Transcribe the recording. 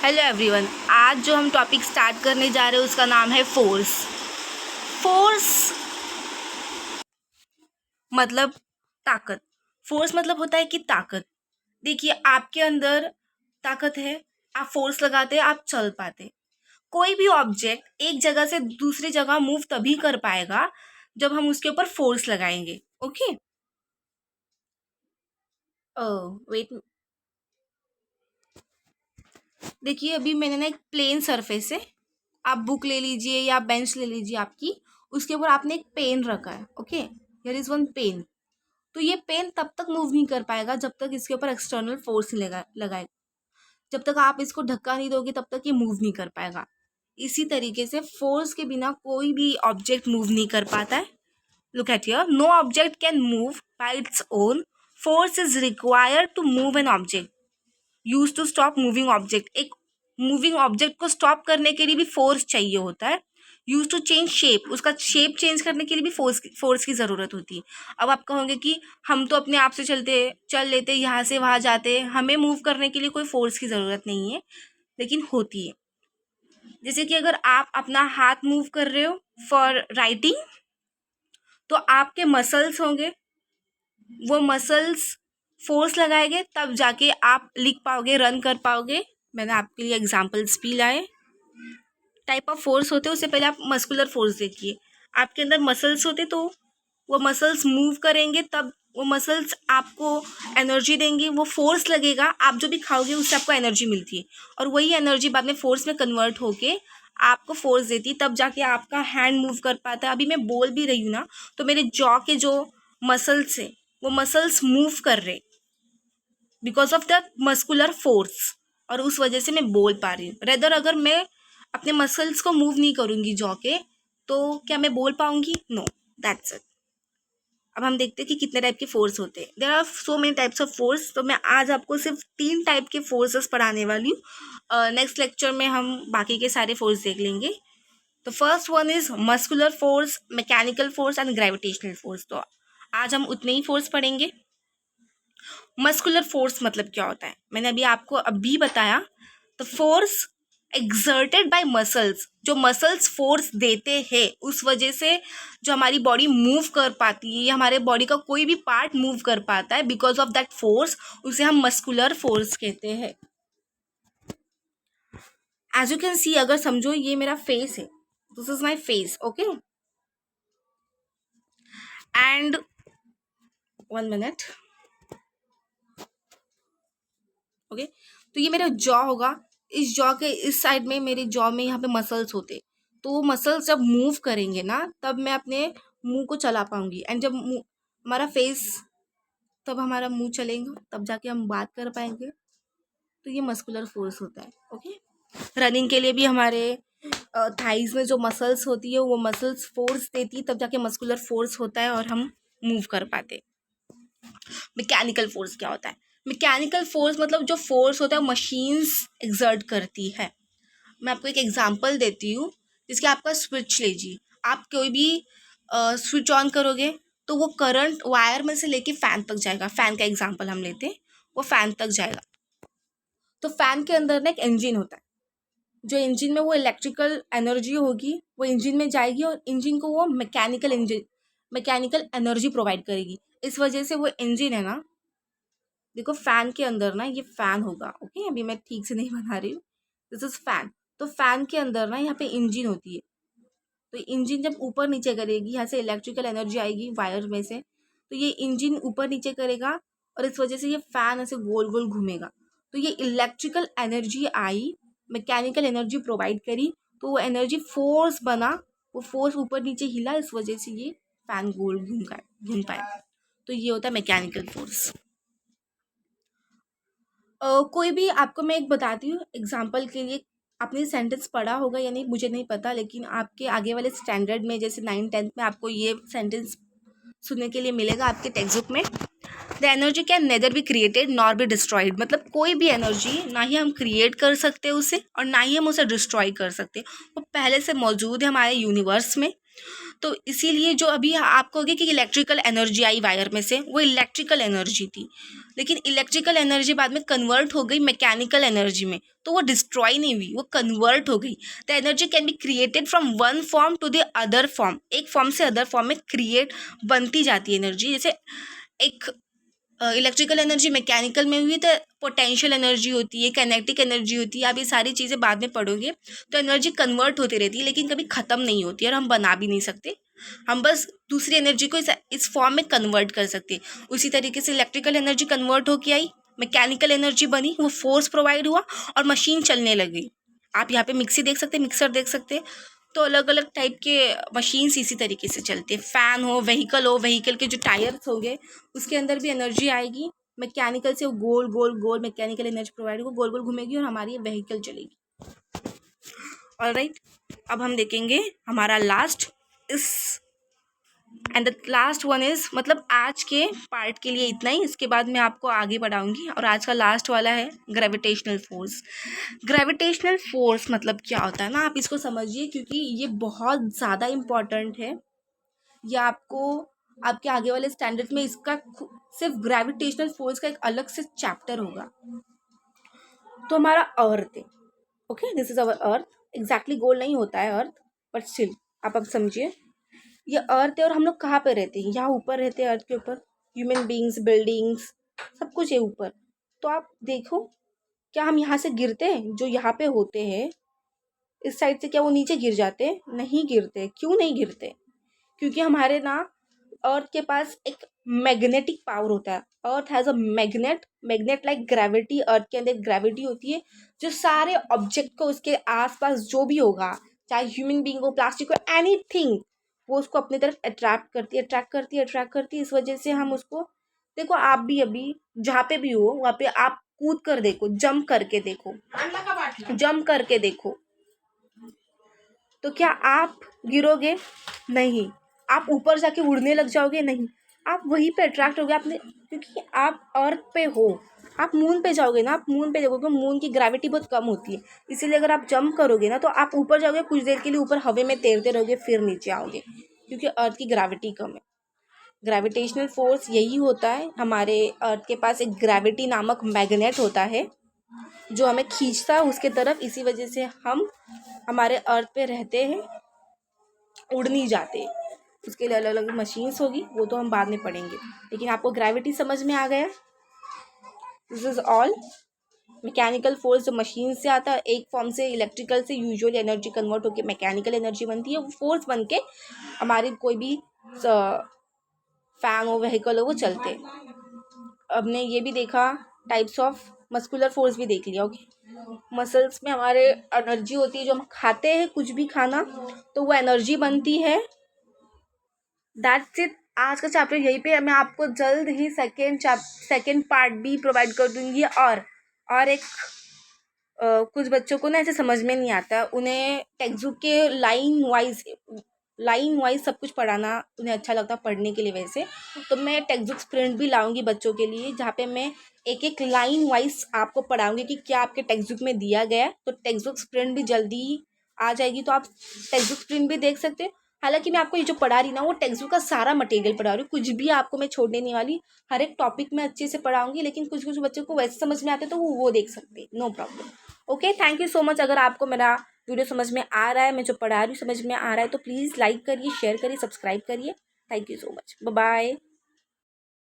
Hello everyone. आज जो हम टॉपिक स्टार्ट करने जा रहे हैं उसका नाम है फोर्स। फोर्स मतलब ताकत। फोर्स मतलब होता है कि ताकत। देखिए, आपके अंदर ताकत है, आप फोर्स लगाते हैं, आप चल पाते। कोई भी ऑब्जेक्ट एक जगह से दूसरी जगह मूव तभी कर पाएगा जब हम उसके ऊपर फोर्स लगाएंगे। Okay, wait. देखिए, अभी मैंने ना एक प्लेन सरफेस है, आप बुक ले लीजिए या बेंच ले लीजिए आपकी, उसके ऊपर आपने एक पेन रखा है। Okay, here is one pen. तो ये पेन तब तक मूव नहीं कर पाएगा जब तक इसके ऊपर एक्सटर्नल फोर्स नहीं लगाएगा। जब तक आप इसको धक्का नहीं दोगे तब तक ये मूव नहीं कर पाएगा। इसी तरीके से फोर्स के बिना कोई भी ऑब्जेक्ट मूव नहीं कर पाता है। Look at here, no object can move by its own. Force is required to move an object. Use to stop moving object. एक मूविंग ऑब्जेक्ट को स्टॉप करने के लिए भी फोर्स चाहिए होता है। यूज टू चेंज शेप, उसका शेप चेंज करने के लिए भी फोर्स की ज़रूरत होती है। अब आप कहोगे कि हम तो अपने आप से चल लेते, यहाँ से वहाँ जाते, हमें मूव करने के लिए कोई फोर्स की ज़रूरत नहीं है, लेकिन होती है। जैसे कि अगर आप अपना हाथ मूव कर रहे हो फॉर राइटिंग, तो आपके मसल्स होंगे, वो मसल्स फोर्स लगाएंगे तब जाके आप लिख पाओगे, रन कर पाओगे। मैंने आपके लिए एग्जांपल्स भी लाए। टाइप ऑफ फोर्स होते हैं, उससे पहले आप मस्कुलर फोर्स देखिए। आपके अंदर मसल्स होते तो वो मसल्स मूव करेंगे, तब वो मसल्स आपको एनर्जी देंगे, वो फोर्स लगेगा, आप जो भी खाओगे उससे आपको एनर्जी मिलती है, और वही एनर्जी बाद में फोर्स में कन्वर्ट होके आपको फोर्स देती है, तब जाके आपका हैंड मूव कर पाता है। अभी मैं बोल भी रही हूँ ना, तो मेरे जॉ के जो मसल्स है वो मसल्स मूव कर रहे because of the muscular force, और उस वजह से मैं बोल पा रही हूँ। रेदर अगर मैं अपने मसल्स को मूव नहीं करूँगी जॉ के, तो क्या मैं बोल पाऊँगी? No, that's it. अब हम देखते हैं कि कितने टाइप के फोर्स होते हैं। There are so many types of force. तो मैं आज आपको सिर्फ 3 टाइप के फोर्सेस पढ़ाने वाली हूँ। नेक्स्ट लेक्चर में हम बाकी के सारे फोर्स देख लेंगे। तो first one is muscular force, mechanical force and gravitational force. तो आज हम उतने ही फोर्स पढ़ेंगे। मस्कुलर फोर्स मतलब क्या होता है, मैंने आपको अभी बताया। तो फोर्स एक्सर्टेड बाय मसल्स, जो मसल्स फोर्स देते हैं, उस वजह से जो हमारी बॉडी मूव कर पाती है या हमारे बॉडी का कोई भी पार्ट मूव कर पाता है बिकॉज ऑफ दैट फोर्स, उसे हम मस्कुलर फोर्स कहते हैं। एज यू कैन सी, अगर समझो ये मेरा फेस है, this is my face. Okay, and 1 minute. Okay, तो ये मेरा जॉ होगा। इस जॉ के इस साइड में, मेरे जॉ में यहाँ पे मसल्स होते, तो वो मसल्स जब मूव करेंगे ना, तब मैं अपने मुंह को चला पाऊंगी। एंड जब हमारा फेस, तब हमारा मुंह चलेगा, तब जाके हम बात कर पाएंगे। तो ये मस्कुलर फोर्स होता है। ओके, रनिंग के लिए भी हमारे थाइज में जो मसल्स होती है, वो मसल्स फोर्स देती है, तब जाके मस्कुलर फोर्स होता है और हम मूव कर पाते। मैकेनिकल फोर्स क्या होता है? मैकेनिकल फोर्स मतलब जो फोर्स होता है मशीन्स एक्सर्ट करती है। मैं आपको एक एग्जांपल देती हूँ। जिसके आपका स्विच लीजिए, आप कोई भी स्विच ऑन करोगे तो वो करंट वायर में से लेके फैन तक जाएगा। फैन का एग्जांपल हम लेते हैं, वो फैन तक जाएगा। तो फैन के अंदर ना एक इंजन होता है, जो इंजन में वो इलेक्ट्रिकल एनर्जी होगी वो इंजन में जाएगी, और इंजन को वो मैकेनिकल एनर्जी प्रोवाइड करेगी। इस वजह से वो इंजन है ना, देखो फैन के अंदर ना, ये फैन होगा। ओके, अभी मैं ठीक से नहीं बना रही हूँ, दिस इज फैन। तो फैन के अंदर ना यहाँ पे इंजन होती है। तो इंजन जब ऊपर नीचे करेगी, यहाँ से इलेक्ट्रिकल एनर्जी आएगी वायर में से, तो ये इंजन ऊपर नीचे करेगा, और इस वजह से ये फैन ऐसे गोल गोल घूमेगा। तो ये इलेक्ट्रिकल एनर्जी आई, मैकेनिकल एनर्जी प्रोवाइड करी, तो वो एनर्जी फोर्स बना, वो फोर्स ऊपर नीचे हिला, इस वजह से ये फैन गोल घूम पाया। तो ये होता है मैकेनिकल फोर्स। कोई भी आपको मैं एक बताती हूँ एग्जाम्पल के लिए। आपने सेंटेंस पढ़ा होगा या नहीं मुझे नहीं पता, लेकिन आपके आगे वाले स्टैंडर्ड में जैसे 9th-10th में आपको ये सेंटेंस सुनने के लिए मिलेगा आपके टेक्स्ट बुक में। The energy can nether be created nor be destroyed. मतलब कोई भी एनर्जी ना ही हम क्रिएट कर सकते हैं उसे, और ना ही हम उसे डिस्ट्रॉय कर सकते, वो पहले से मौजूद है हमारे यूनिवर्स में। तो इसीलिए जो अभी आपको होगी कि इलेक्ट्रिकल एनर्जी आई वायर में से, वो इलेक्ट्रिकल एनर्जी थी, लेकिन इलेक्ट्रिकल एनर्जी बाद में कन्वर्ट हो गई मैकेनिकल एनर्जी में, तो वो डिस्ट्रॉय नहीं हुई, वो कन्वर्ट हो गई। The energy can be created from one form to the other form, एक फॉर्म से अदर फॉर्म में क्रिएट बनती जाती है एनर्जी। जैसे एक इलेक्ट्रिकल एनर्जी मैकेनिकल में हुई तो पोटेंशियल एनर्जी होती है, काइनेटिक एनर्जी होती है, आप ये सारी चीज़ें बाद में पढ़ोगे। तो एनर्जी कन्वर्ट होती रहती है, लेकिन कभी ख़त्म नहीं होती है, और हम बना भी नहीं सकते, हम बस दूसरी एनर्जी को इस फॉर्म में कन्वर्ट कर सकते हैं। उसी तरीके से इलेक्ट्रिकल एनर्जी कन्वर्ट होके आई, मैकेनिकल एनर्जी बनी, वो फोर्स प्रोवाइड हुआ और मशीन चलने लगी। आप यहाँ पे मिक्सी देख सकते हैं, मिक्सर देख सकते हैं। तो अलग अलग टाइप के मशीन्स इसी तरीके से चलते हैं। फ़ैन हो, व्हीकल के जो टायर्स हो गए, उसके अंदर भी एनर्जी आएगी मैकेनिकल से, वो गोल गोल गोल मैकेनिकल एनर्जी प्रोवाइड होगी, गोल गोल घूमेगी और हमारी व्हीकल चलेगी। ऑलराइट, अब हम देखेंगे हमारा लास्ट इस and the last one is, मतलब आज के पार्ट के लिए इतना ही, इसके बाद मैं आपको आगे बढ़ाऊंगी। और आज का लास्ट वाला है ग्रेविटेशनल फोर्स। ग्रेविटेशनल फोर्स मतलब क्या होता है ना, आप इसको समझिए, क्योंकि ये बहुत ज़्यादा इम्पॉर्टेंट है। ये आपको आपके आगे वाले स्टैंडर्ड में इसका सिर्फ ग्रेविटेशनल फोर्स का एक अलग से चैप्टर होगा। तो हमारा अर्थ है, okay, this is our earth. Exactly गोल नहीं होता है अर्थ, बट स्टिल आप अब समझिए, ये अर्थ है और हम लोग कहाँ पे रहते हैं, यहाँ ऊपर रहते हैं अर्थ के ऊपर। ह्यूमन बींग्स, बिल्डिंग्स, सब कुछ है ऊपर। तो आप देखो, क्या हम यहाँ से गिरते हैं, जो यहाँ पे होते हैं इस साइड से, क्या वो नीचे गिर जाते हैं? नहीं गिरते। क्यों नहीं गिरते? क्योंकि हमारे ना अर्थ के पास एक मैग्नेटिक पावर होता है। Earth has a magnet like gravity. Earth के अंदर ग्रेविटी होती है जो सारे ऑब्जेक्ट को, उसके आसपास जो भी होगा, चाहे ह्यूमन बींग हो, प्लास्टिक हो, एनीथिंग, वो उसको अपनी तरफ अट्रैक्ट करती है। इस वजह से हम उसको, देखो आप भी अभी जहाँ पे भी हो वहाँ पे आप कूद कर देखो, जंप करके देखो, तो क्या आप गिरोगे? नहीं। आप ऊपर जाके उड़ने लग जाओगे? नहीं। आप वहीं पे अट्रैक्ट होगे आपने, क्योंकि आप अर्थ पे हो। आप मून पे जाओगे ना, आप मून पे देखोगे, मून की ग्रेविटी बहुत कम होती है, इसीलिए अगर आप जंप करोगे ना तो आप ऊपर जाओगे, कुछ देर के लिए ऊपर हवा में तैरते रहोगे, फिर नीचे आओगे, क्योंकि अर्थ की ग्रेविटी कम है। ग्रेविटेशनल फोर्स यही होता है, हमारे अर्थ के पास एक ग्रेविटी नामक मैग्नेट होता है जो हमें खींचता है उसके तरफ। इसी वजह से हम हमारे अर्थ पे रहते हैं, उड़ नहीं जाते। उसके लिए अलग अलग मशीन्स होगी, वो तो हम बाद में पढ़ेंगे, लेकिन आपको ग्रेविटी समझ में आ गया? This is all. Mechanical force जो मशीन से आता है, एक फॉर्म से इलेक्ट्रिकल से यूजुअली एनर्जी कन्वर्ट होकर मैकेनिकल एनर्जी बनती है, वो फोर्स बन के हमारी कोई भी फैन हो, व्हीकल हो, वो चलते। अब ने ये भी देखा, टाइप्स ऑफ मस्कुलर फोर्स भी देख लिया। ओके, मसल्स में हमारे एनर्जी होती है, जो हम खाते हैं कुछ भी खाना तो वो एनर्जी बनती है। दैट्स इट, आज का चैप्टर यहीं पे। मैं आपको जल्द ही सेकेंड पार्ट भी प्रोवाइड कर दूंगी। और एक कुछ बच्चों को ना ऐसे समझ में नहीं आता, उन्हें टेक्स्ट बुक के लाइन वाइज सब कुछ पढ़ाना उन्हें अच्छा लगता पढ़ने के लिए। वैसे तो मैं टेक्स्ट बुक प्रिंट भी लाऊंगी बच्चों के लिए, जहाँ पे मैं एक एक लाइन वाइज आपको पढ़ाऊंगी कि क्या आपके टेक्स्ट बुक में दिया गया है। तो टेक्स्ट बुक प्रिंट भी जल्दी ही आ जाएगी, तो आप टेक्स्ट बुक प्रिंट भी देख सकते हैं। हालांकि मैं आपको ये जो पढ़ा रही ना, वो टेक्स्ट बुक का सारा मटेरियल पढ़ा रही हूँ, कुछ भी आपको मैं छोड़ने नहीं वाली, हर एक टॉपिक में अच्छे से पढ़ाऊंगी। लेकिन कुछ कुछ बच्चों को वैसे समझ में आते तो वो देख सकते हैं, no problem. Okay, thank you so much. अगर आपको मेरा वीडियो समझ में आ रहा है, मैं जो पढ़ा रही हूँ समझ में आ रहा है, तो प्लीज़ लाइक करिए, शेयर करिए, सब्सक्राइब करिए। Thank you so much, bye bye.